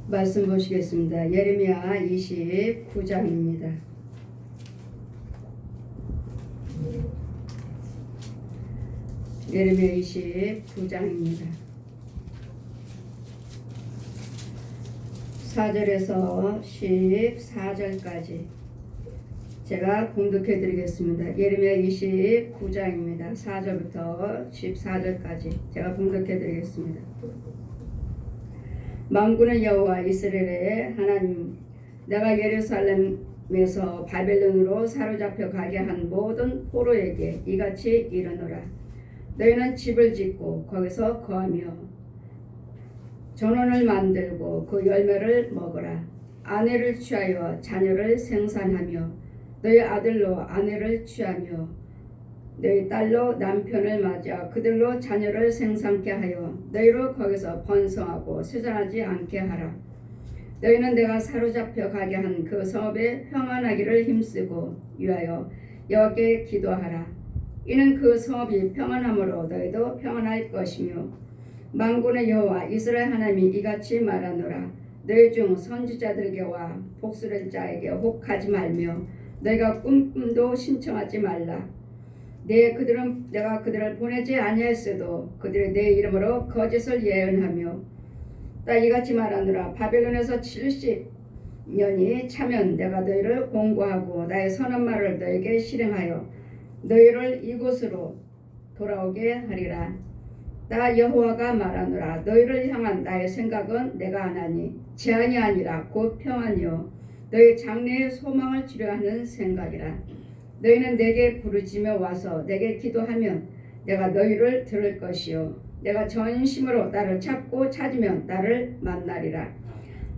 말씀 보시겠습니다. 예레미야 29장입니다. 예레미야 29장입니다. 4절에서 14절까지 제가 봉독해 드리겠습니다. 예레미야 29장입니다. 4절부터 14절까지 제가 봉독해 드리겠습니다. 만군의 여호와 이스라엘의 하나님, 내가 예루살렘에서 바벨론으로 사로잡혀 가게 한 모든 포로에게 이같이 이르노라. 너희는 집을 짓고 거기서 거하며 전원을 만들고 그 열매를 먹으라. 아내를 취하여 자녀를 생산하며 너희 아들로 아내를 취하며 너희 딸로 남편을 맞아 그들로 자녀를 생산케 하여 너희로 거기서 번성하고 쇠잔하지 않게 하라. 너희는 내가 사로잡혀 가게 한 그 성읍에 평안하기를 힘쓰고 위하여 여호와께 기도하라. 이는 그 성읍이 평안함으로 너희도 평안할 것이며 만군의 여호와 이스라엘 하나님이 이같이 말하노라. 너희 중 선지자들에게와 복수를 자에게 혹하지 말며 너희가 꿈도 신청하지 말라. 내가 그들을 보내지 아니하였어도 그들이 내 이름으로 거짓을 예언하며 나 이같이 말하노라. 바벨론에서 70년이 차면 내가 너희를 공고하고 나의 선한 말을 너희에게 실행하여 너희를 이곳으로 돌아오게 하리라. 나 여호와가 말하노라. 너희를 향한 나의 생각은 내가 아나니 재앙이 아니라 곧 평안이요 너희 장래의 소망을 주려 하는 생각이라. 너희는 내게 부르짖며 와서 내게 기도하면 내가 너희를 들을 것이요 내가 전심으로 나를 찾고 찾으면 나를 만나리라.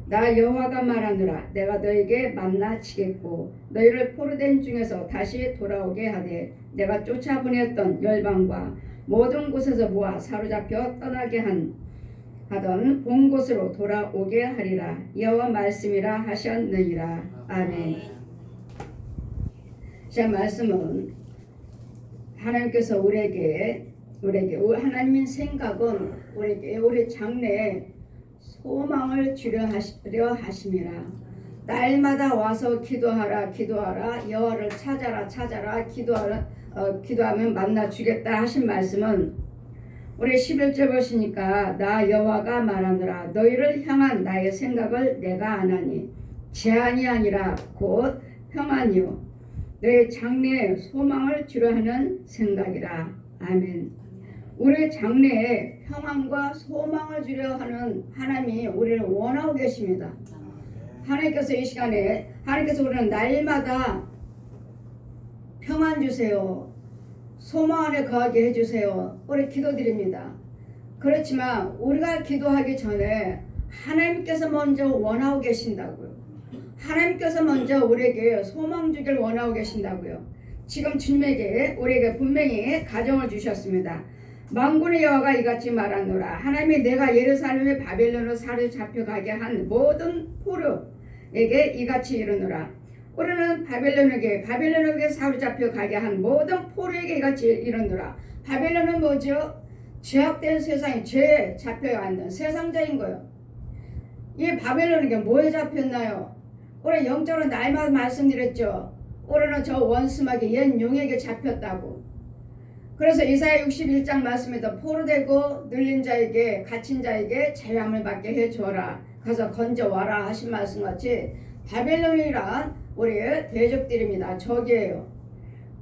나 여호와가 말하노라. 내가 너희에게 만나치겠고 너희를 포로된 중에서 다시 돌아오게 하되 내가 쫓아보냈던 열방과 모든 곳에서 모아 사로잡혀 떠나게 하던 본 곳으로 돌아오게 하리라. 여호와 말씀이라 하셨느니라. 아멘. 제 말씀은 하나님께서 우리에게 하나님의 생각은 우리에게 우리 장래에 소망을 주려 하심이라. 날마다 와서 기도하라 여호와를 찾아라 기도하면 만나 주겠다 하신 말씀은 우리 11절 보시니까 나 여호와가 말하노라. 너희를 향한 나의 생각을 내가 아나니 재앙이 아니라 곧 평안이요 너희 장래에 소망을 주려 하는 생각이라. 아멘. 우리 장래에 평안과 소망을 주려 하는 하나님이 우리를 원하고 계십니다. 하나님께서 이 시간에 우리는 날마다 평안 주세요. 소망 안에 거하게 해주세요. 우리 기도드립니다. 그렇지만 우리가 기도하기 전에 하나님께서 먼저 원하고 계신다고요. 하나님께서 먼저 우리에게 소망 주길 원하고 계신다고요. 지금 주님에게 우리에게 분명히 가정을 주셨습니다. 만군의 여호와가 이같이 말하노라. 하나님이 내가 예루살렘의 바벨론으로 사로잡혀 가게 한 모든 포로에게 이같이 이르노라. 우리는 바벨론에게 사로잡혀 가게 한 모든 포로에게 이같이 이르노라. 바벨론은 뭐죠? 죄악된 세상에 죄에 잡혀 앉는 세상자인 거예요. 이 바벨론에게 뭐에 잡혔나요? 우리 영적으로 날마다 말씀드렸죠. 우리는 저 원수마귀 옛 용에게 잡혔다고. 그래서 이사야 61장 말씀에도 포로되고 눌린 자에게 갇힌 자에게 자유함을 받게 해주어라. 가서 건져와라 하신 말씀같이 바벨론이란 우리의 대적들입니다. 적이에요.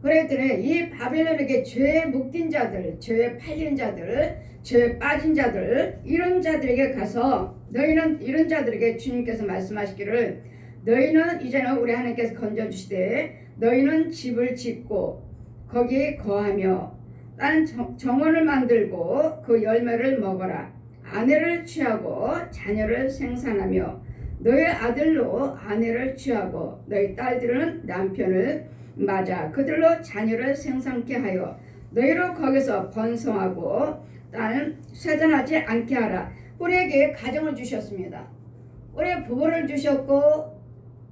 그랬더니 이 바벨론에게 죄에 묶인 자들, 죄에 팔린 자들, 죄에 빠진 자들, 이런 자들에게 가서 너희는 이런 자들에게 주님께서 말씀하시기를 너희는 이제는 우리 하나님께서 건져주시되 너희는 집을 짓고 거기에 거하며 딴 정원을 만들고 그 열매를 먹어라. 아내를 취하고 자녀를 생산하며 너희 아들로 아내를 취하고 너희 딸들은 남편을 맞아 그들로 자녀를 생산케 하여 너희로 거기서 번성하고 땅을 쇠잔하지 않게 하라. 우리에게 가정을 주셨습니다. 우리 부부를 주셨고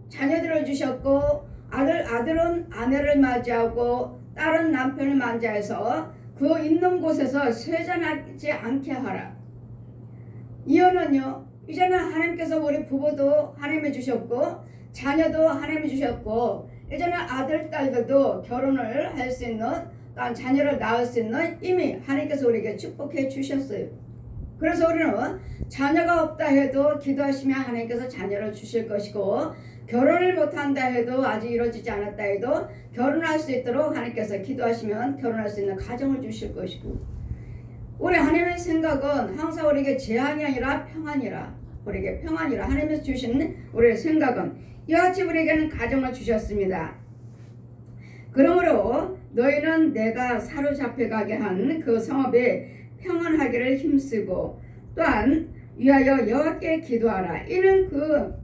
자녀들을 주셨고 아들은 아내를 맞이하고 딸은 남편을 맞이해서 그 있는 곳에서 쇠잔하지 않게 하라. 이혼은요 이제는 하나님께서 우리 부부도 하나님이 주셨고 자녀도 하나님이 주셨고 이제는 아들 딸들도 결혼을 할 수 있는 또한 자녀를 낳을 수 있는 이미 하나님께서 우리에게 축복해 주셨어요. 그래서 우리는 자녀가 없다 해도 기도하시면 하나님께서 자녀를 주실 것이고 결혼을 못한다 해도 아직 이루어지지 않았다 해도 결혼할 수 있도록 하나님께서 기도하시면 결혼할 수 있는 가정을 주실 것이고 우리 하나님의 생각은 항상 우리에게 재앙이 아니라 평안이라 우리에게 평안이라 하나님께서 주신 우리의 생각은 이와 같이 우리에게는 가정을 주셨습니다. 그러므로 너희는 내가 사로잡혀 가게 한 그 성읍에 평안하기를 힘쓰고 또한 위하여 여호와께 기도하라. 이는 그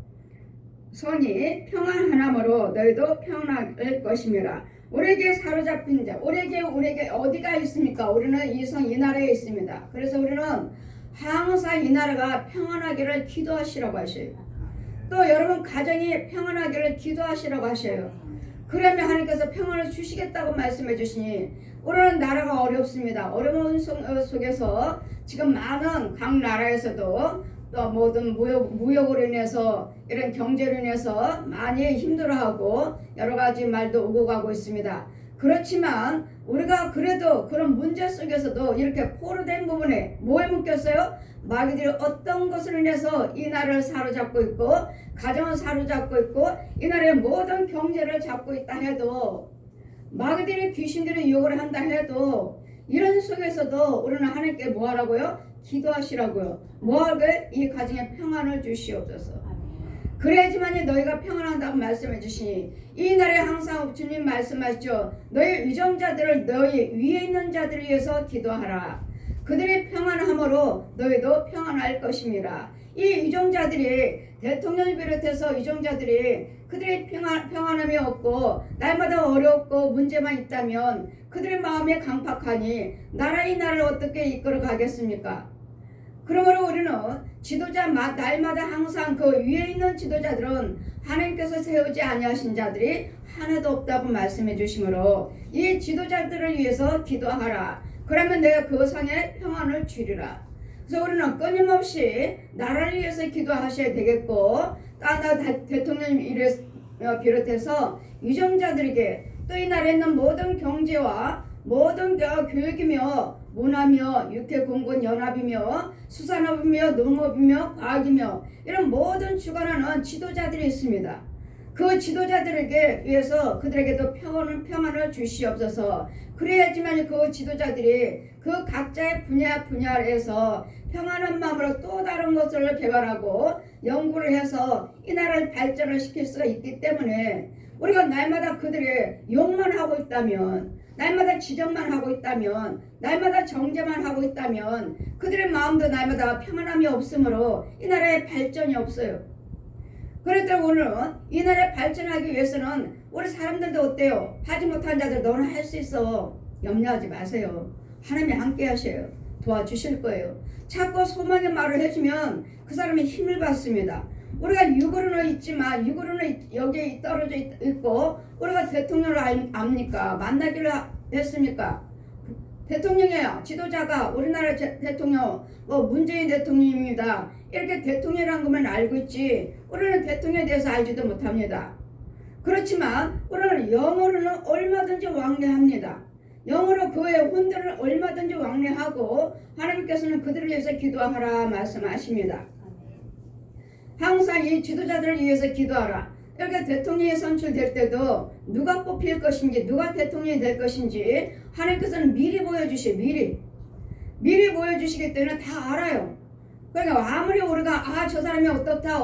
성이 평안하므로 너희도 평안할 것임이라. 우리에게 사로잡힌 자, 우리에게 어디가 있습니까? 우리는 이 성 이 나라에 있습니다. 그래서 우리는 항상 이 나라가 평안하기를 기도하시라고 하셔요. 또 여러분 가정이 평안하기를 기도하시라고 하셔요. 그러면 하나님께서 평안을 주시겠다고 말씀해 주시니 우리는 나라가 어렵습니다. 어려운 속에서 지금 많은 각 나라에서도 또 모든 무역으로 인해서 이런 경제로 인해서 많이 힘들어하고 여러 가지 말도 오고 가고 있습니다. 그렇지만 우리가 그래도 그런 문제 속에서도 이렇게 포로된 부분에 뭐에 묶였어요? 마귀들이 어떤 것으로 인해서 이 나라를 사로잡고 있고 가정을 사로잡고 있고 이 나라의 모든 경제를 잡고 있다 해도 마귀들이 귀신들이 유혹을 한다 해도 이런 속에서도 우리는 하나님께 뭐 하라고요? 기도하시라고요. 뭐하게? 이 가정에 평안을 주시옵소서. 그래야지만이 너희가 평안한다고 말씀해 주시니 이 날에 항상 주님 말씀하시죠. 너희 위정자들을 너희 위에 있는 자들을 위해서 기도하라. 그들이 평안함으로 너희도 평안할 것입니다. 이 위정자들이 대통령을 비롯해서 위정자들이 그들의 평안함이 없고 날마다 어렵고 문제만 있다면 그들의 마음이 강팍하니 나라의 나라를 어떻게 이끌어 가겠습니까? 그러므로 우리는 지도자 날마다 항상 그 위에 있는 지도자들은 하나님께서 세우지 아니하신 자들이 하나도 없다고 말씀해 주시므로 이 지도자들을 위해서 기도하라. 그러면 내가 그 성에 평안을 주리라. 그래서 우리는 끊임없이 나라를 위해서 기도하셔야 되겠고 또 대통령을 비롯해서 유정자들에게 또 이 나라에 있는 모든 경제와 모든 교육이며 문화며 육해공군 연합이며 수산업이며 농업이며 과학이며 이런 모든 주관하는 지도자들이 있습니다. 그 지도자들에게 위해서 그들에게도 평안을 주시옵소서. 그래야지만 그 지도자들이 그 각자의 분야에서 평안한 마음으로 또 다른 것을 개발하고 연구를 해서 이 나라를 발전을 시킬 수가 있기 때문에 우리가 날마다 그들의 욕만 하고 있다면 날마다 지적만 하고 있다면 날마다 정죄만 하고 있다면 그들의 마음도 날마다 평안함이 없으므로 이 나라의 발전이 없어요. 그랬더니 오늘은 이 나라에 발전하기 위해서는 우리 사람들도 어때요? 하지 못한 자들 너는 할 수 있어. 염려하지 마세요. 하나님이 함께 하셔요. 도와주실 거예요. 자꾸 소망의 말을 해주면 그 사람이 힘을 받습니다. 우리가 육으로는 있지만 육으로는 여기에 떨어져 있고 우리가 대통령을 압니까? 만나기를 했습니까? 대통령이에요. 지도자가 우리나라 대통령 문재인 대통령입니다. 이렇게 대통령이라는 것만 알고 있지 우리는 대통령에 대해서 알지도 못합니다. 그렇지만 우리는 영어로는 얼마든지 왕래합니다. 영어로 그의 혼들을 얼마든지 왕래하고 하나님께서는 그들을 위해서 기도하라 말씀하십니다. 항상 이 지도자들을 위해서 기도하라. 이렇게 대통령이 선출될 때도 누가 뽑힐 것인지 누가 대통령이 될 것인지 하나님께서는 미리 보여주시고 미리 보여주시기 때문에 다 알아요. 그러니까 아무리 우리가 저 사람이 어떻다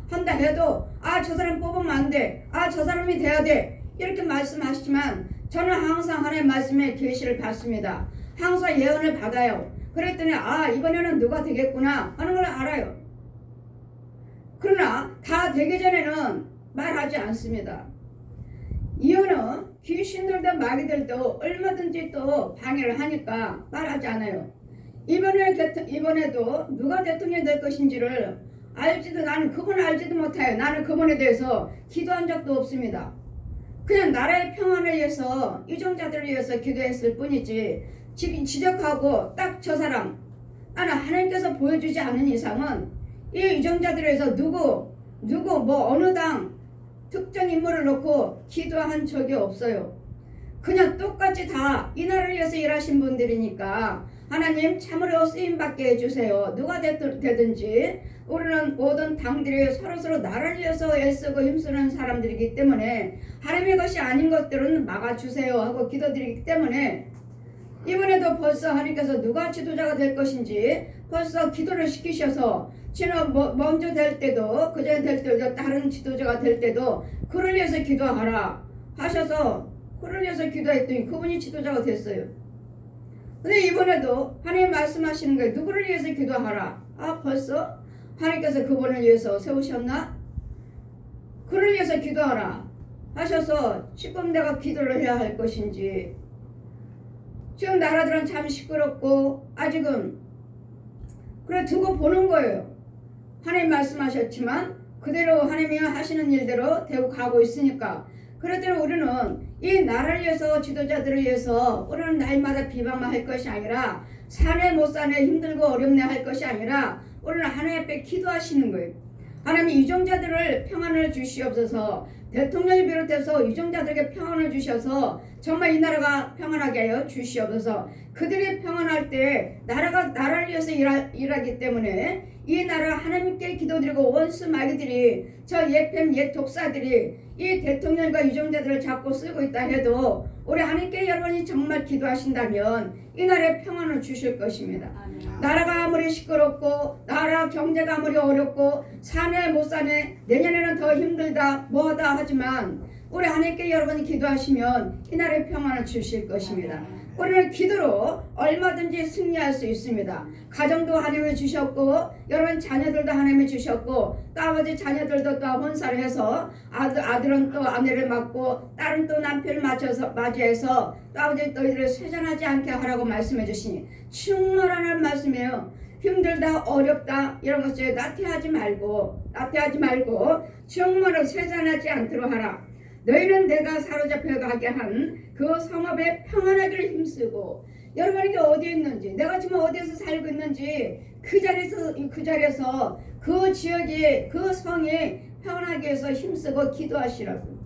한다 해도 저 사람 뽑으면 안 돼. 저 사람이 돼야 돼. 이렇게 말씀하시지만 저는 항상 하나님의 말씀에 계시를 받습니다. 항상 예언을 받아요. 그랬더니 이번에는 누가 되겠구나 하는 걸 알아요. 그러나 다 되기 전에는 말하지 않습니다. 이유는 귀신들도 마귀들도 얼마든지 또 방해를 하니까 말하지 않아요. 이번에도 누가 대통령이 될 것인지를 나는 그분을 알지도 못해요. 나는 그분에 대해서 기도한 적도 없습니다. 그냥 나라의 평안을 위해서 유정자들을 위해서 기도했을 뿐이지 지적하고 딱 저 사람 나는 하나님께서 보여주지 않는 이상은 이 유정자들에서 누구 뭐 어느 당 특정 인물을 놓고 기도한 적이 없어요. 그냥 똑같이 다 이 나라를 위해서 일하신 분들이니까 하나님 참으로 쓰임받게 해주세요. 누가 되든지 우리는 모든 당들이 서로서로 나라를 위해서 애쓰고 힘쓰는 사람들이기 때문에 하나님의 것이 아닌 것들은 막아주세요 하고 기도드리기 때문에 이번에도 벌써 하나님께서 누가 지도자가 될 것인지 벌써 기도를 시키셔서 지금 먼저 될 때도 그전에 될 때도 다른 지도자가 될 때도 그를 위해서 기도하라 하셔서 그를 위해서 기도했더니 그분이 지도자가 됐어요. 근데 이번에도 하나님 말씀하시는 거예요. 누구를 위해서 기도하라. 벌써 하나님께서 그분을 위해서 세우셨나? 그를 위해서 기도하라 하셔서 지금 내가 기도를 해야 할 것인지. 지금 나라들은 참 시끄럽고 아직은 그래 두고 보는 거예요. 하나님 말씀하셨지만 그대로 하나님이 하시는 일대로 되고 가고 있으니까. 그래도 우리는 이 나라를 위해서 지도자들을 위해서 우리는 날마다 비방만 할 것이 아니라 사네 못 사네 힘들고 어렵네 할 것이 아니라 우리는 하나님 앞에 기도하시는 거예요. 하나님 유정자들을 평안을 주시옵소서. 대통령을 비롯해서 유정자들에게 평안을 주셔서 정말 이 나라가 평안하게 하여 주시옵소서. 그들이 평안할 때 나라가 나라를 위해서 일하기 때문에 이 나라 하나님께 기도드리고 원수 마귀들이 저 옛뱀 옛 독사들이 이 대통령과 유정자들을 잡고 쓰고 있다 해도 우리 하나님께 여러분이 정말 기도하신다면 이 나라에 평안을 주실 것입니다. 나라가 아무리 시끄럽고 나라 경제가 아무리 어렵고 사내 못 사내 내년에는 더 힘들다 뭐하다 하지만 우리 하나님께 여러분이 기도하시면 이 나라에 평안을 주실 것입니다. 우리는 기도로 얼마든지 승리할 수 있습니다. 가정도 하나님이 주셨고 여러분 자녀들도 하나님이 주셨고 또 아버지 자녀들도 또 혼사를 해서 아들은 또 아내를 맡고 딸은 또 남편을 맞이해서 또 아버지 너희들을 쇠잔하지 않게 하라고 말씀해 주시니 충만한 말씀이에요. 힘들다 어렵다 이런 것을 나태하지 말고 정말로 쇠잔하지 않도록 하라. 너희는 내가 사로잡혀 가게 한 그 성읍에 평안하기를 힘쓰고 여러분에게 어디에 있는지 내가 지금 어디에서 살고 있는지 그 자리에서 그 지역에 그 성에 평안하게 해서 힘쓰고 기도하시라고.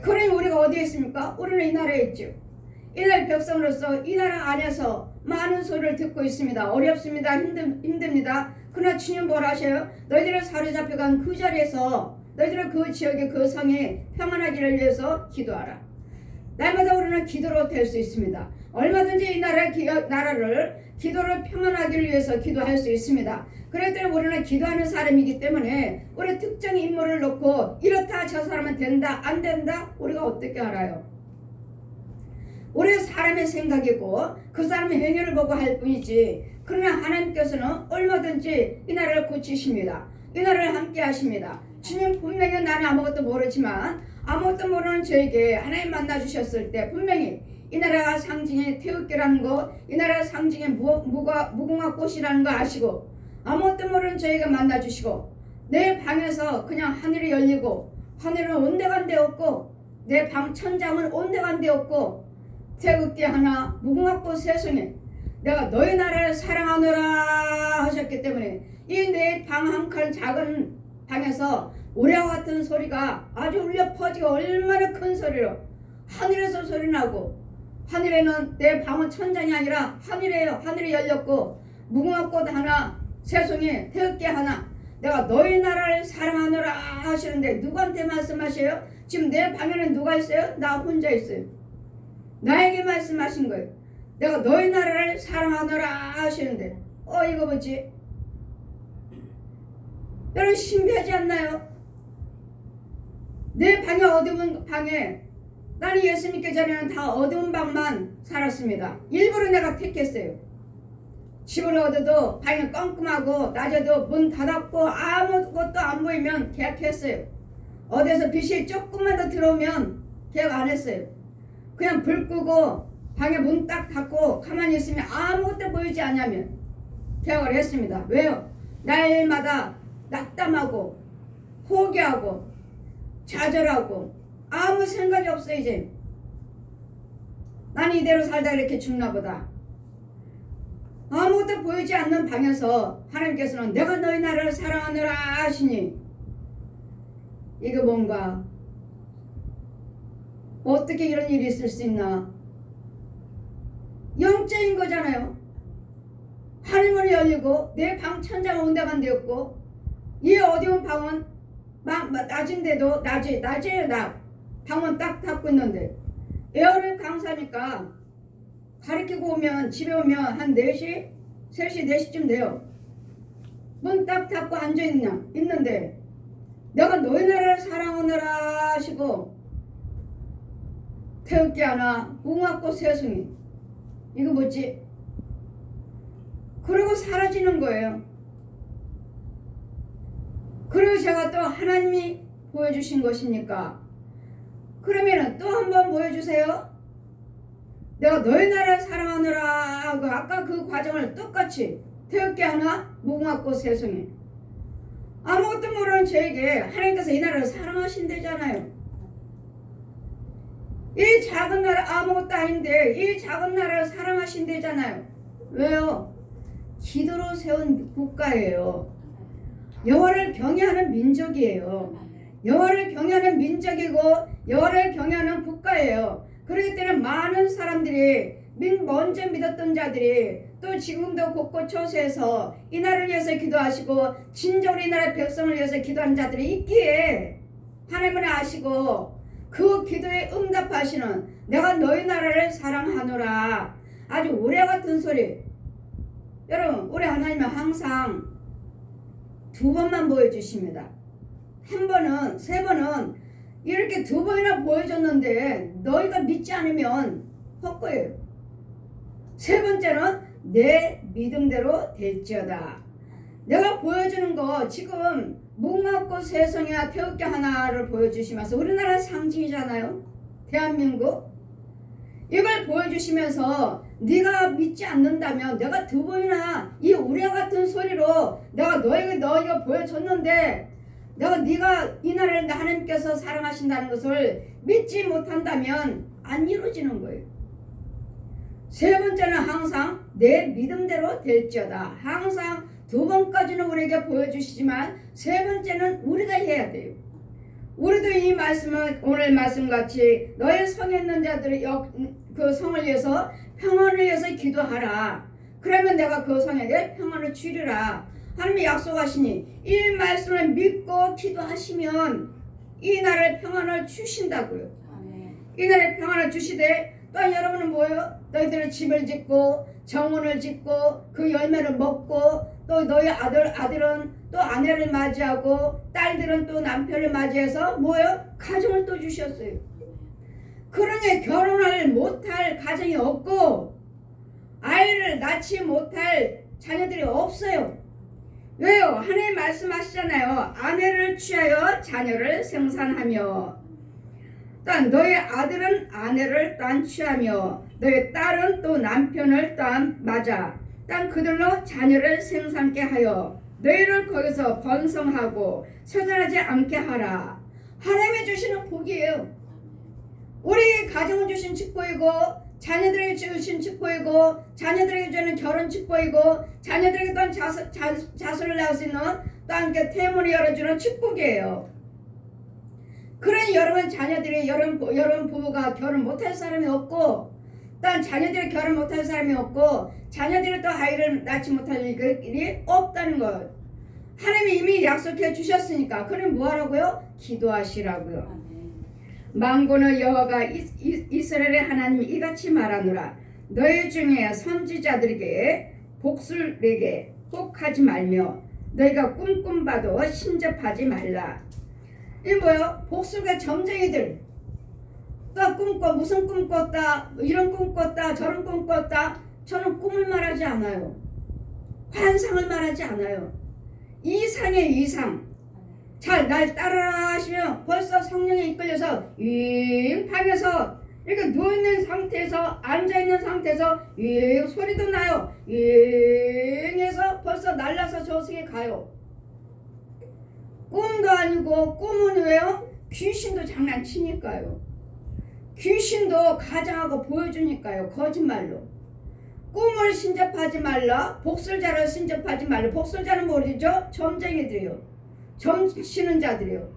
그러니 우리가 어디에 있습니까? 우리는 이 나라에 있죠. 이 나라 백성으로서 이 나라 안에서 많은 소리를 듣고 있습니다. 어렵습니다. 힘듭니다. 그러나 주님 뭐라 하셔요? 너희들을 사로잡혀간 그 자리에서 너희들은 그 지역의 그 성에 평안하기를 위해서 기도하라. 날마다 우리는 기도로 될 수 있습니다. 얼마든지 이 나라를 기도를 평안하기를 위해서 기도할 수 있습니다. 그래도 우리는 기도하는 사람이기 때문에 우리 특정 인물을 놓고 이렇다 저 사람은 된다 안 된다 우리가 어떻게 알아요? 우리 사람의 생각이고 그 사람의 행위를 보고 할 뿐이지. 그러나 하나님께서는 얼마든지 이 나라를 고치십니다. 이 나라를 함께 하십니다. 주님 분명히 나는 아무것도 모르지만 아무것도 모르는 저에게 하나님 만나 주셨을 때 분명히 이 나라가 상징의 태극기라는 거, 이 나라가 상징의 무궁화 꽃이라는 거 아시고 아무것도 모르는 저에게 만나 주시고 내 방에서 그냥 하늘이 열리고 하늘은 온데간데 없고 내 방 천장은 온데간데 없고 태극기 하나 무궁화꽃 세송에 내가 너희 나라를 사랑하노라 하셨기 때문에 이 내 방 한 칸 작은 방에서 우레와 같은 소리가 아주 울려 퍼지고 얼마나 큰 소리로 하늘에서 소리 나고 하늘에는 내 방은 천장이 아니라 하늘이에요. 하늘이 열렸고 무궁화꽃 하나 세송에 태극기 하나 내가 너희 나라를 사랑하노라 하시는데 누구한테 말씀하셔요? 지금 내 방에는 누가 있어요? 나 혼자 있어요. 나에게 말씀하신 거예요. 내가 너희 나라를 사랑하노라 하시는데 이거 뭐지? 여러분 신비하지 않나요? 내 방에 어두운 방에 나는 예수 믿기 전에는 다 어두운 방만 살았습니다. 일부러 내가 택했어요. 집을 얻어도 방이 껌껌하고 낮에도 문 닫았고 아무것도 안 보이면 계약했어요. 어디서 빛이 조금만 더 들어오면 계약 안 했어요. 그냥 불 끄고 방에 문 딱 닫고 가만히 있으면 아무것도 보이지 않냐면 계약을 했습니다. 왜요? 날마다 낙담하고 포기하고 좌절하고 아무 생각이 없어. 이제 나는 이대로 살다 이렇게 죽나 보다. 아무것도 보이지 않는 방에서 하나님께서는 내가 너희 나라를 사랑하느라 하시니, 이게 뭔가 어떻게 이런 일이 있을 수 있나? 영적인 거잖아요. 하늘문이 열리고 내 방 천장은 온데만 되었고, 이 어두운 방은 낮인데도 낮에요. 방은 딱 닫고 있는데 에어를 강사니까 가리키고 오면 집에 오면 한 4시 3시 4시쯤 돼요. 문 딱 닫고 있는데 내가 너희 나라를 사랑하느라 하시고 태극기 하나 무궁화꽃 새송이, 이거 뭐지? 그러고 사라지는 거예요. 그리고 제가 또 하나님이 보여주신 것이니까 그러면은 또 한 번 보여주세요. 내가 너희 나라를 사랑하느라 하고 아까 그 과정을 똑같이 태극기 하나 무궁화꽃 새송이, 아무것도 모르는 저에게 하나님께서 이 나라를 사랑하신대잖아요. 이 작은 나라 아무것도 아닌데 이 작은 나라를 사랑하신대잖아요. 왜요? 기도로 세운 국가예요. 여호와를 경외하는 민족이에요. 여호와를 경외하는 민족이고 여호와를 경외하는 국가예요. 그렇기 때문에 많은 사람들이 먼저 믿었던 자들이 또 지금도 곳곳 처소에서 이 나라를 위해서 기도하시고 진정으로 이 나라의 백성을 위해서 기도하는 자들이 있기에 하나님을 아시고 그 기도에 응답하시는 내가 너희 나라를 사랑하노라, 아주 우레같은 소리. 여러분, 우리 하나님은 항상 2번만 보여주십니다. 1번은 3번은 이렇게 2번이나 보여줬는데 너희가 믿지 않으면 헛거예요. 3번째는 내 믿음대로 될지어다. 내가 보여주는 거 지금 무궁화꽃 새송이와 태극기 하나를 보여주시면서 우리나라 상징이잖아요. 대한민국. 이걸 보여주시면서 네가 믿지 않는다면 내가 2번이나 이 우레 같은 소리로 내가 너희가 보여줬는데 네가 이 나라를 하나님께서 사랑하신다는 것을 믿지 못한다면 안 이루어지는 거예요. 3번째는 항상 내 믿음대로 될지어다. 항상 2번까지는 우리에게 보여주시지만 3번째는 우리가 해야 돼요. 우리도 이 말씀을 오늘 말씀같이 너의 성에 있는 자들의 그 성을 위해서 평안을 위해서 기도하라. 그러면 내가 그 성에게 평안을 주리라. 하나님이 약속하시니 이 말씀을 믿고 기도하시면 이 나라의 평안을 주신다고요. 이 나라의 평안을 주시되 또 여러분은 뭐예요? 너희들은 집을 짓고 정원을 짓고 그 열매를 먹고 또 너희 아들은 또 아내를 맞이하고 딸들은 또 남편을 맞이해서 뭐예요? 가정을 또 주셨어요. 그러니 결혼을 못할 가정이 없고 아이를 낳지 못할 자녀들이 없어요. 왜요? 하나님 말씀하시잖아요. 아내를 취하여 자녀를 생산하며, 또한 너의 아들은 아내를 또한 취하며 너의 딸은 또 남편을 또한 맞아 또한 그들로 자녀를 생산케 하여 너희를 거기서 번성하고 쇠잔하지 않게 하라. 하나님이 주시는 복이에요. 우리 가정을 주신 축복이고 자녀들에게 주신 축복이고 자녀들에게 주는 결혼 축복이고 자녀들에게 또한 자손을 낳을 수 있는 또한 태문을 열어주는 축복이에요. 그런 여러분 자녀들이 여러분 부부가 결혼 못할 사람이 없고 또한 자녀들이 결혼 못할 사람이 없고 자녀들이 또 아이를 낳지 못할 일이 없다는 것. 하나님이 이미 약속해 주셨으니까 그럼 뭐하라고요? 기도하시라고요. 만군의 여호와가 이스라엘의 하나님 이같이 말하노라. 너희 중에 선지자들에게 복수를 내게 꼭 하지 말며 너희가 꿈꿔봐도 신접하지 말라. 이 뭐요? 복수가 점쟁이들 또 꿈꿔 무슨 꿈 꿨다 이런 꿈 꿨다 저런 꿈 꿨다. 저는 꿈을 말하지 않아요. 환상을 말하지 않아요. 이상의 이상. 잘 날 따라라 하시면 벌써 성령에 이끌려서 윙 방에서 이렇게 누워있는 상태에서 앉아있는 상태에서 윙 소리도 나요. 윙 해서 벌써 날라서 저승에 가요. 꿈도 아니고 꿈은 왜요? 귀신도 장난치니까요. 귀신도 가장하고 보여주니까요. 거짓말로. 꿈을 신접하지 말라. 복술자를 신접하지 말라. 복술자는 뭐죠? 점쟁이들이요. 점치는 자들이요.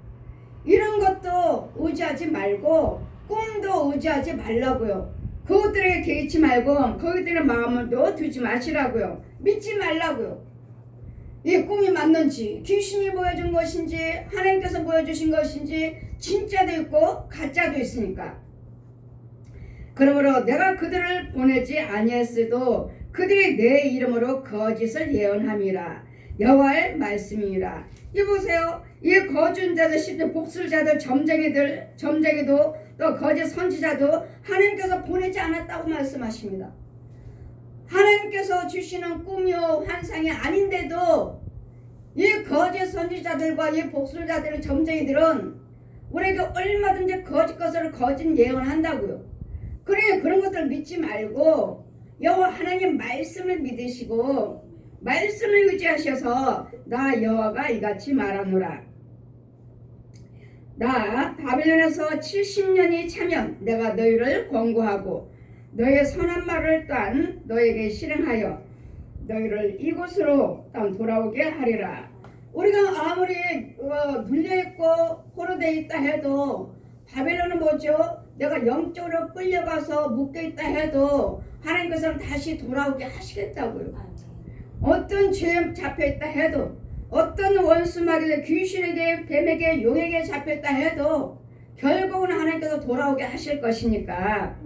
이런 것도 의지하지 말고 꿈도 의지하지 말라고요. 그것들에게 개의치 말고 그것들의 마음도 두지 마시라고요. 믿지 말라고요. 이 꿈이 맞는지, 귀신이 보여준 것인지, 하나님께서 보여주신 것인지, 진짜도 있고 가짜도 있으니까. 그러므로 내가 그들을 보내지 아니했어도 그들이 내 이름으로 거짓을 예언함이라. 여호와의 말씀이라. 이 보세요. 이 거준자들, 십대 복술자들, 점쟁이도 또 거짓 선지자도 하나님께서 보내지 않았다고 말씀하십니다. 하나님께서 주시는 꿈이요 환상이 아닌데도 이 거짓 선지자들과 이 복술자들의 점쟁이들은 우리에게 얼마든지 거짓 것을 거짓 예언한다고요. 그래 그런 것들을 믿지 말고 여호와 하나님 말씀을 믿으시고 말씀을 의지하셔서 나 여호와가 이같이 말하노라. 나 바벨론에서 70년이 차면 내가 너희를 권고하고 너희의 선한 말을 또한 너에게 실행하여 너희를 이곳으로 돌아오게 하리라. 우리가 아무리 눌려있고 포로되어 있다 해도 바벨론은 뭐죠? 내가 영적으로 끌려가서 묶여있다 해도 하나님께서는 다시 돌아오게 하시겠다고요. 어떤 죄에 잡혀있다 해도 어떤 원수마귀에 귀신에게 뱀에게 용에게 잡혔다 해도 결국은 하나님께서 돌아오게 하실 것이니까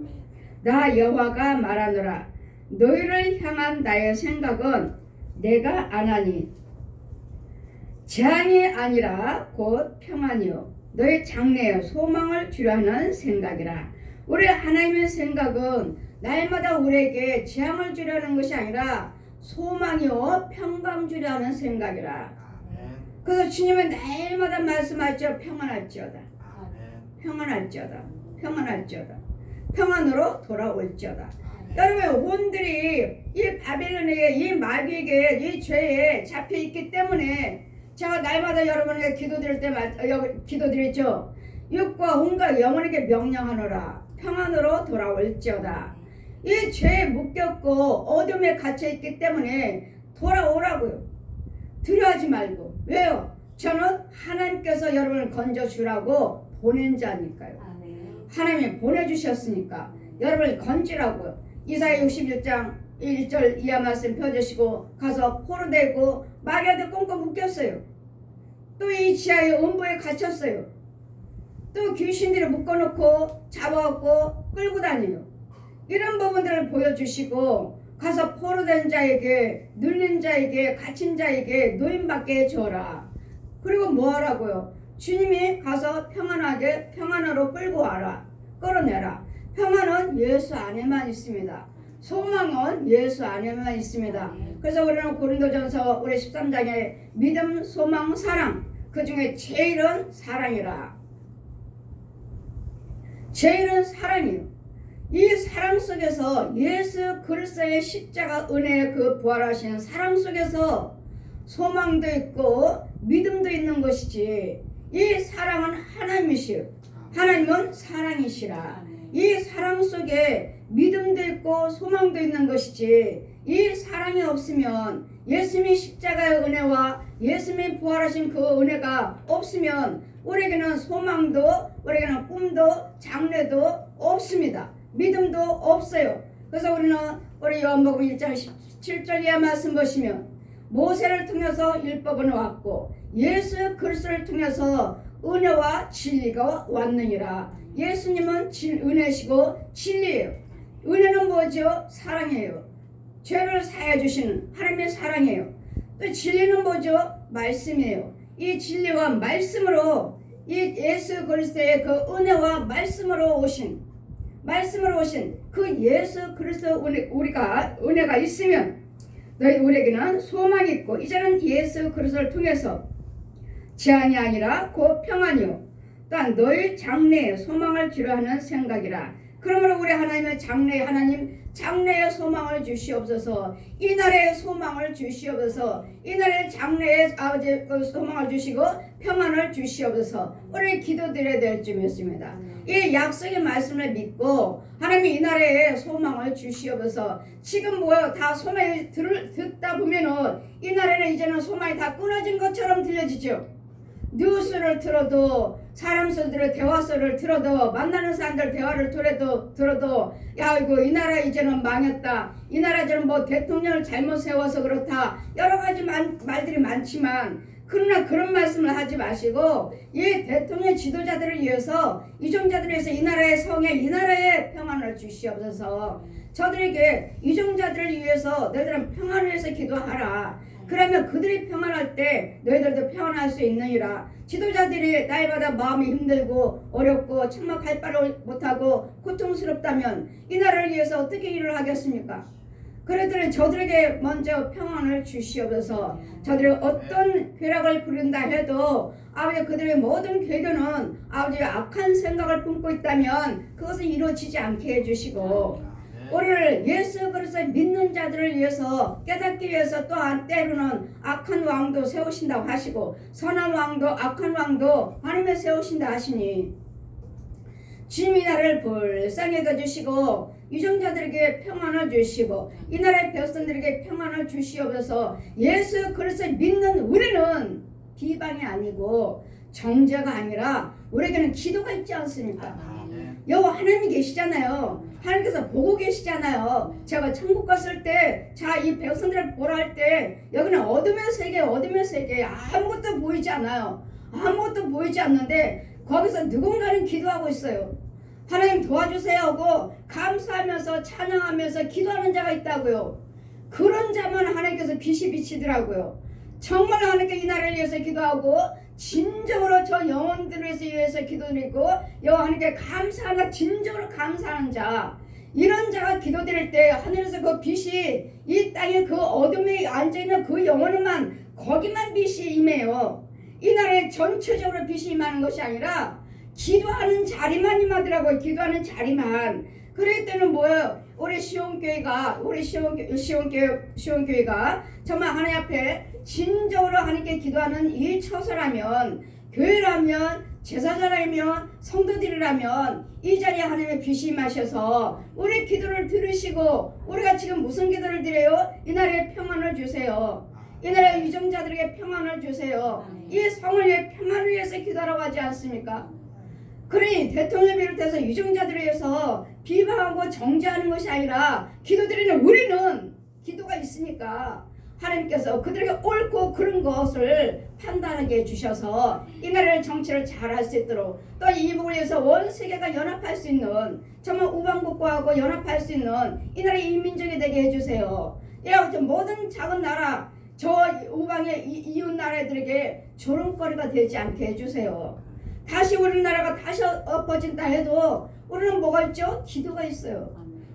나 여호와가 말하노라. 너희를 향한 나의 생각은 내가 안하니 재앙이 아니라 곧 평안이요 너희 장래에 소망을 주려 하는 생각이라. 우리 하나님의 생각은 날마다 우리에게 재앙을 주려는 것이 아니라 소망이요 평강 주려 하는 생각이라. 그래서 주님은 날마다 말씀하죠. 평안할지어다. 평안할지어다. 평안할지어다. 평안으로 돌아올지어다. 여러분 혼들이 이 바벨론에게 이 마귀에게 이 죄에 잡혀있기 때문에 제가 날마다 여러분에게 기도드릴 때 기도드렸죠. 육과 혼과 영혼에게 명령하노라. 평안으로 돌아올지어다. 이 죄에 묶였고 어둠에 갇혀있기 때문에 돌아오라고요. 두려워하지 말고. 왜요? 저는 하나님께서 여러분을 건져주라고 보낸 자니까요. 하나님이 보내주셨으니까 여러분을 건지라고요. 이사야 61장 1절 이하 말씀 펴주시고 가서 포로되고 마귀한테 꽁꽁 묶였어요. 또 이 지하의 음부에 갇혔어요. 또 귀신들을 묶어놓고 잡아갖고 끌고 다녀요. 이런 부분들을 보여주시고 가서 포로된 자에게 눌린 자에게 갇힌 자에게 노임받게 해줘라. 그리고 뭐 하라고요? 주님이 가서 평안하게 평안으로 끌고 와라. 끌어내라. 평안은 예수 안에만 있습니다. 소망은 예수 안에만 있습니다. 그래서 우리는 고린도전서 우리 13장에 믿음, 소망, 사랑 그 중에 제일은 사랑이라. 제일은 사랑이에요. 이 사랑 속에서 예수 그리스도의 십자가 은혜의 그 부활하시는 사랑 속에서 소망도 있고 믿음도 있는 것이지. 이 사랑은 하나님이시요 하나님은 사랑이시라. 이 사랑 속에 믿음도 있고 소망도 있는 것이지. 이 사랑이 없으면 예수님의 십자가의 은혜와 예수님이 부활하신 그 은혜가 없으면 우리에게는 소망도 우리에게는 꿈도 장래도 없습니다. 믿음도 없어요. 그래서 우리는 우리 요한복음 1장 17절 이하 말씀 보시면 모세를 통해서 율법은 왔고 예수 그리스도를 통해서 은혜와 진리가 왔느니라. 예수님은 은혜시고 진리예요. 은혜는 뭐죠? 사랑이에요. 죄를 사해 주시는 하나님의 사랑이에요. 또 진리는 뭐죠? 말씀이에요. 이 진리와 말씀으로 이 예수 그리스도의 그 은혜와 말씀으로 오신 그 예수 그리스도 우리가 은혜가 있으면 우리에게는 소망이 있고 이제는 예수 그리스도를 통해서 재앙이 아니라 곧 평안이요 또한 너희 장래에 소망을 주려 하는 생각이라. 그러므로 우리 하나님의 장래에 하나님 장래의 소망을 주시옵소서. 이 나라의 소망을 주시옵소서. 이 나라의 장래의 아버지 소망을 주시고 평안을 주시옵소서. 우리 기도드려야 될 점이었습니다. 이 약속의 말씀을 믿고 하나님이 이 나라에 소망을 주시옵소서. 지금 뭐요? 다 소망이 듣다 보면은 이 나라는 이제는 소망이 다 끊어진 것처럼 들려지죠. 뉴스를 틀어도 사람 소리를 대화소를 들어도 만나는 사람들 대화를 들어도 야 이거 이 나라 이제는 망했다. 이 나라 저는 뭐 대통령을 잘못 세워서 그렇다. 여러 가지 말들이 많지만 그러나 그런 말씀을 하지 마시고 이 대통령 지도자들을 위해서 이종자들을 위해서 이 나라의 성에 이 나라의 평안을 주시옵소서. 저들에게 이종자들을 위해서 너희들은 평안을 위해서 기도하라. 그러면 그들이 평안할 때 너희들도 평안할 수 있느니라. 지도자들이 날마다 마음이 힘들고 어렵고 참막할 바를 못하고 고통스럽다면 이 나라를 위해서 어떻게 일을 하겠습니까? 그러더니 저들에게 먼저 평안을 주시옵소서. 저들이 어떤 쾌락을 부린다 해도 아버지 그들의 모든 계교는 아버지 악한 생각을 품고 있다면 그것은 이루어지지 않게 해주시고 우리를 예수 그리스도를 믿는 자들을 위해서 깨닫기 위해서 또한 때로는 악한 왕도 세우신다고 하시고 선한 왕도 악한 왕도 하나님이 세우신다 하시니 주님이 나를 불쌍히 여겨주시고 유정자들에게 평안을 주시고 이 나라의 백성들에게 평안을 주시옵소서. 예수 그리스도를 믿는 우리는 비방이 아니고 정죄가 아니라 우리에게는 기도가 있지 않습니까? 여호와 하나님이 계시잖아요. 하나님께서 보고 계시잖아요. 제가 천국 갔을 때 자 이 백성들을 보라 할 때 여기는 어둠의 세계 아무것도 보이지 않아요. 아무것도 보이지 않는데 거기서 누군가는 기도하고 있어요. 하나님 도와주세요 하고 감사하면서 찬양하면서 기도하는 자가 있다고요. 그런 자만 하나님께서 빛이 비치더라고요. 정말 하나님께 이 나라를 위해서 기도하고 진정으로 저 영혼들을 위해서 기도드리고 하나님께 감사하는 진정으로 감사하는 자 이런 자가 기도드릴 때 하늘에서 그 빛이 이 땅에 그 어둠에 앉아있는 그 영혼만 거기만 빛이 임해요. 이 나라에 전체적으로 빛이 임하는 것이 아니라 기도하는 자리만 임하더라고요. 기도하는 자리만. 그럴 때는 뭐예요? 우리 시온교회가 정말 하나님 앞에 진정으로 하나님께 기도하는 이 처소라면 교회라면 제사자라면 성도들이라면 이 자리에 하나님의 빛이 임하셔서 우리 기도를 들으시고 우리가 지금 무슨 기도를 드려요? 이 나라에 평안을 주세요. 이 나라의 유정자들에게 평안을 주세요. 이 성을 위해 평안을 위해서 기도하라고 하지 않습니까? 그러니 대통령을 비롯해서 유정자들을 위해서 비방하고 정죄하는 것이 아니라 기도드리는 우리는 기도가 있으니까 하나님께서 그들에게 옳고 그른 것을 판단하게 해주셔서 이 나라의 정치를 잘할 수 있도록 또 이 복을 위해서 온 세계가 연합할 수 있는 정말 우방국가하고 연합할 수 있는 이 나라의 이민족이 되게 해주세요. 모든 작은 나라 저 우방의 이웃 나라들에게 조롱거리가 되지 않게 해주세요. 다시 우리나라가 다시 엎어진다 해도 우리는 뭐가 있죠? 기도가 있어요.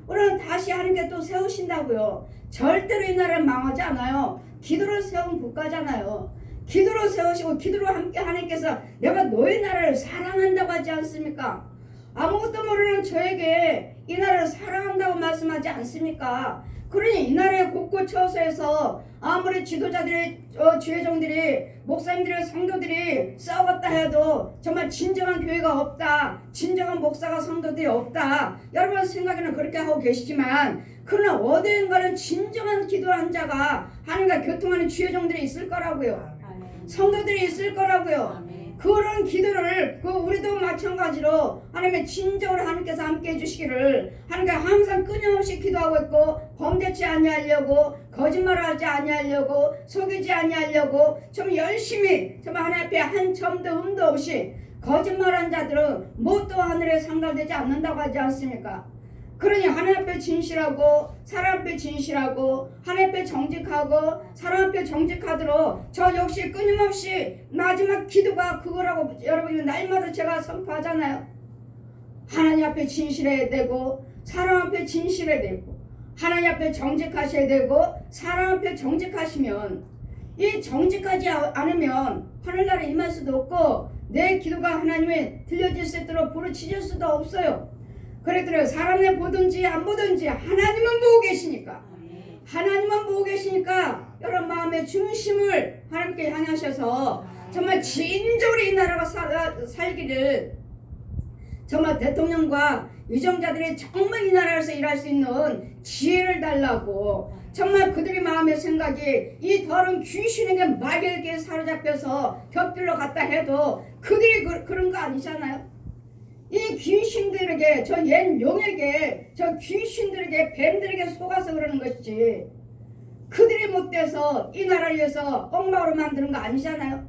우리는 다시 하나님께 또 세우신다고요. 절대로 이 나라를 망하지 않아요. 기도로 세운 국가잖아요. 기도로 세우시고 기도로 함께 하나님께서 내가 너희 나라를 사랑한다고 하지 않습니까? 아무것도 모르는 저에게 이 나라를 사랑한다고 말씀하지 않습니까? 그러니 이 나라의 곳곳 처소에서 아무리 지도자들이 주회종들이 목사님들이 성도들이 싸웠다 해도 정말 진정한 교회가 없다, 진정한 목사가 성도들이 없다, 여러분 생각에는 그렇게 하고 계시지만 그러나 어디인가는 진정한 기도한 자가 하나님과 교통하는 주회종들이 있을 거라고요. 성도들이 있을 거라고요. 그런 기도를 우리도 마찬가지로 하나님의 진정으로 하나님께서 함께 해주시기를 하나님께 항상 끊임없이 기도하고 있고 범죄치 아니하려고 거짓말하지 아니하려고 속이지 아니하려고 좀 열심히 정말 하나님 앞에 한 점도 흠도 없이 거짓말한 자들은 뭣도 하늘에 상달되지 않는다고 하지 않습니까? 그러니 하나님 앞에 진실하고 사람 앞에 진실하고 하나님 앞에 정직하고 사람 앞에 정직하도록 저 역시 끊임없이 마지막 기도가 그거라고 여러분이 날마다 제가 선포하잖아요. 하나님 앞에 진실해야 되고 사람 앞에 진실해야 되고 하나님 앞에 정직하셔야 되고 사람 앞에 정직하시면 이 정직하지 않으면 하늘나라에 임할 수도 없고 내 기도가 하나님의 들려질 수 있도록 부르짖을 수도 없어요. 그랬더니 사람을 보든지 안 보든지 하나님은 보고 계시니까, 하나님은 보고 계시니까 여러분 마음의 중심을 하나님께 향하셔서 정말 진정으로 이 나라가 살기를, 정말 대통령과 유정자들이 정말 이 나라에서 일할 수 있는 지혜를 달라고, 정말 그들의 마음의 생각이 이 더러운 귀신에게 마귀에게 사로잡혀서 곁들러 갔다 해도 그들이 그런 거 아니잖아요. 이 귀신들에게, 저 옛 용에게, 저 귀신들에게, 뱀들에게 속아서 그러는 것이지, 그들이 못돼서 이 나라를 위해서 엉망으로 만드는 거 아니잖아요.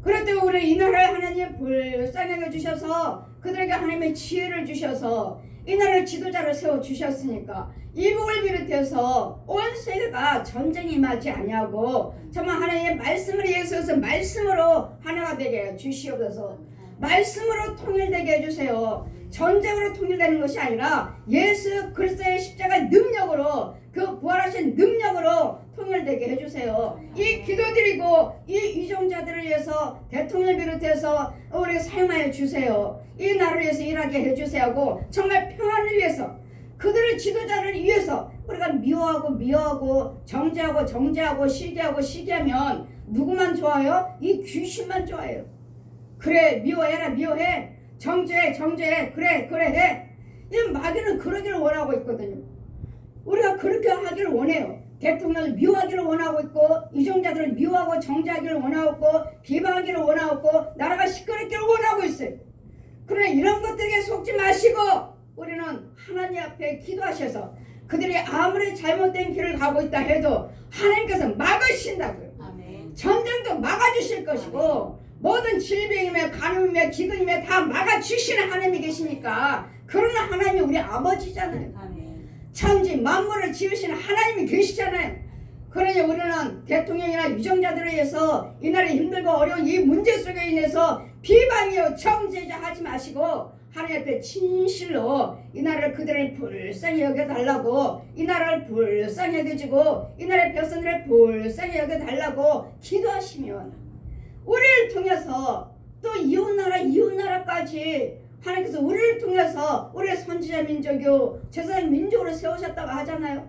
그래도 우리 이 나라를 하나님 불쌍히 여겨주셔서 그들에게 하나님의 지혜를 주셔서 이 나라의 지도자를 세워주셨으니까 이복을 비롯해서 온 세계가 전쟁이 임하지 아니하고 정말 하나님의 말씀을 예수께서 말씀으로 하나가 되게 주시옵소서. 말씀으로 통일되게 해주세요. 전쟁으로 통일되는 것이 아니라 예수 그리스도의 십자가의 능력으로, 그 부활하신 능력으로 통일되게 해주세요. 이 기도드리고 이 이종자들을 위해서 대통령을 비롯해서 우리 사용하여 주세요. 이 나라를 위해서 일하게 해주세요 하고, 정말 평안을 위해서, 그들의 지도자를 위해서 우리가 미워하고 정죄하고 시기하면 누구만 좋아요? 이 귀신만 좋아해요. 그래 미워해라, 미워해, 정죄해, 그래 해. 이 마귀는 그러기를 원하고 있거든요. 우리가 그렇게 하기를 원해요. 대통령을 미워하기를 원하고 있고, 이종자들을 미워하고 정죄하기를 원하고 있고, 비방하기를 원하고 있고, 나라가 시끄럽기를 원하고 있어요. 그러나 이런 것들에게 속지 마시고 우리는 하나님 앞에 기도하셔서 그들이 아무리 잘못된 길을 가고 있다 해도 하나님께서 막으신다고요. 아멘. 전쟁도 막아주실 것이고, 모든 질병이며 간음이며 기근이며 다 막아주시는 하나님이 계시니까, 그러나 하나님이 우리 아버지잖아요. 아멘. 천지 만물을 지으시는 하나님이 계시잖아요. 그러니 우리는 대통령이나 유정자들에 의해서 이 나라의 힘들고 어려운 이 문제 속에 인해서 비방이요 정죄자 하지 마시고 하나님 앞에 진실로 이 나라를 그들을 불쌍히 여겨달라고, 이 나라를 불쌍히 여겨주고 이 나라의 백성들을 불쌍히 여겨달라고 기도하시면 우리를 통해서 또 이웃나라까지 하나님께서 우리를 통해서 우리의 선지자 민족이요 제사장 민족으로 세우셨다고 하잖아요.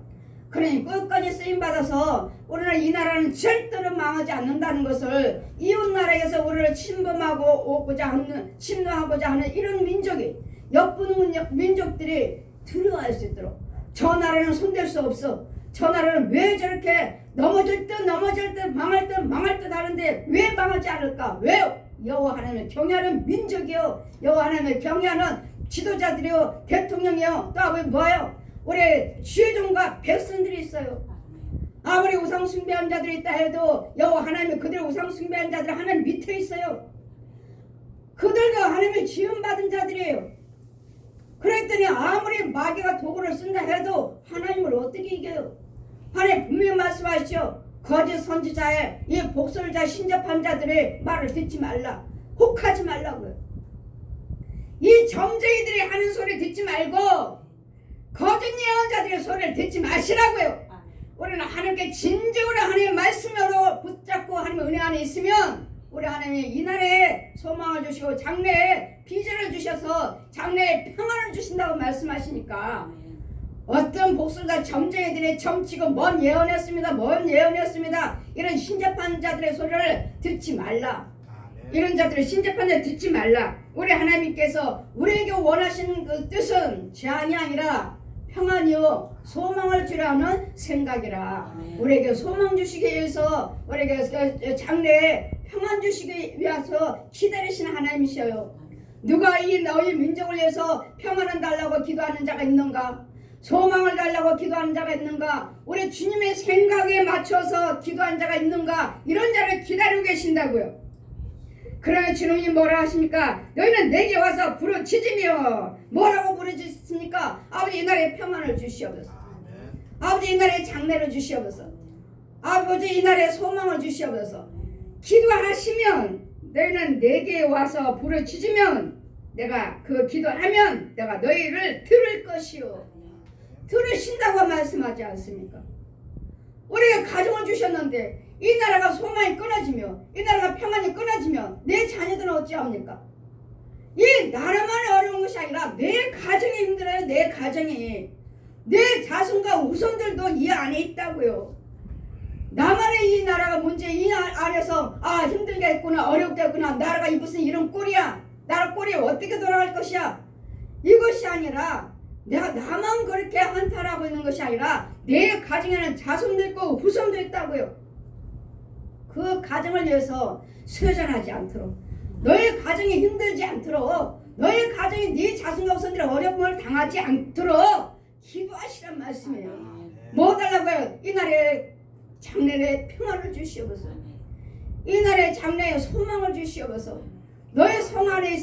그러니 끝까지 쓰임받아서 우리는 이 나라는 절대로 망하지 않는다는 것을, 이웃나라에서 우리를 침범하고자 하는 이런 민족이, 옆분 민족들이 두려워할 수 있도록, 저 나라는 손댈 수 없어, 저 나라는 왜 저렇게 넘어질 듯 망할 듯 하는데 왜 망하지 않을까? 왜요? 여호와 하나님을 경외하는 민족이요, 여호와 하나님을 경외하는 지도자들이요, 대통령이요, 또 아버지 뭐예요? 우리 주의종과 백성들이 있어요. 아무리 우상 숭배한 자들이 있다 해도 여호와 하나님이 그들의 우상 숭배한 자들 하나님 밑에 있어요. 그들도 하나님의 지음받은 자들이에요. 그랬더니 아무리 마귀가 도구를 쓴다 해도 하나님을 어떻게 이겨요? 하나님 분명히 말씀하시죠. 거짓 선지자의 이 복설자 신접한 자들의 말을 듣지 말라, 혹하지 말라고요. 이 점쟁이들이 하는 소리 듣지 말고 거짓 예언자들의 소리를 듣지 마시라고요. 우리는 하나님께 진정으로 하나님의 말씀으로 붙잡고 하나님의 은혜 안에 있으면 우리 하나님이 이 나라에 소망을 주시고 장래에 비전을 주셔서 장래에 평안을 주신다고 말씀하시니까, 어떤 복술자 점쟁이들의 점치고 뭔 예언했습니다, 이런 신접한 자들의 소리를 듣지 말라. 이런 자들을 신접한 자 듣지 말라. 우리 하나님께서 우리에게 원하시는 그 뜻은 재앙이 아니라 평안이요 소망을 주려 하는 생각이라. 우리에게 소망 주시기 위해서, 우리에게 장래에 평안 주시기 위해서 기다리시는 하나님이셔요. 누가 이 너희 민족을 위해서 평안을 달라고 기도하는 자가 있는가? 소망을 달라고 기도하는 자가 있는가? 우리 주님의 생각에 맞춰서 기도하는 자가 있는가? 이런 자를 기다리고 계신다고요. 그러면 주님이 뭐라 하십니까? 너희는 내게 와서 부르짖으며, 뭐라고 부르짖습니까? 아버지 이 나라에 평안을 주시옵소서. 아버지 이 나라에 장래를 주시옵소서. 아버지 이 나라에 소망을 주시옵소서. 기도하시면, 너희는 내게 와서 부르짖으면, 내가 그 기도하면 내가 너희를 들을 것이요. 들으신다고 말씀하지 않습니까? 우리가 가정을 주셨는데 이 나라가 소망이 끊어지며, 이 나라가 평안이 끊어지면 내 자녀들은 어찌합니까? 이 나라만 어려운 것이 아니라 내 가정이 힘들어요. 내 가정이. 내 자손과 후손들도 이 안에 있다고요. 나만의 이 나라가 문제, 이 안에서 힘들겠구나, 어렵겠구나, 나라가 무슨 이런 꼴이야, 나라 꼴이 어떻게 돌아갈 것이야, 이것이 아니라 나만 그렇게 한탄하고 있는 것이 아니라 내 가정에는 자손도 있고 후손도 있다고요. 그 가정을 위해서 쇠잔하지 않도록, 너의 가정이 힘들지 않도록, 너의 가정이 네 자손과 후손들의 어려움을 당하지 않도록 기도하시란 말씀이에요. 뭐 달라고요? 이 나라에 장래에 평안을 주시옵소서. 이 나라의 장래에 소망을 주시옵소서. 너의 성 안에 있을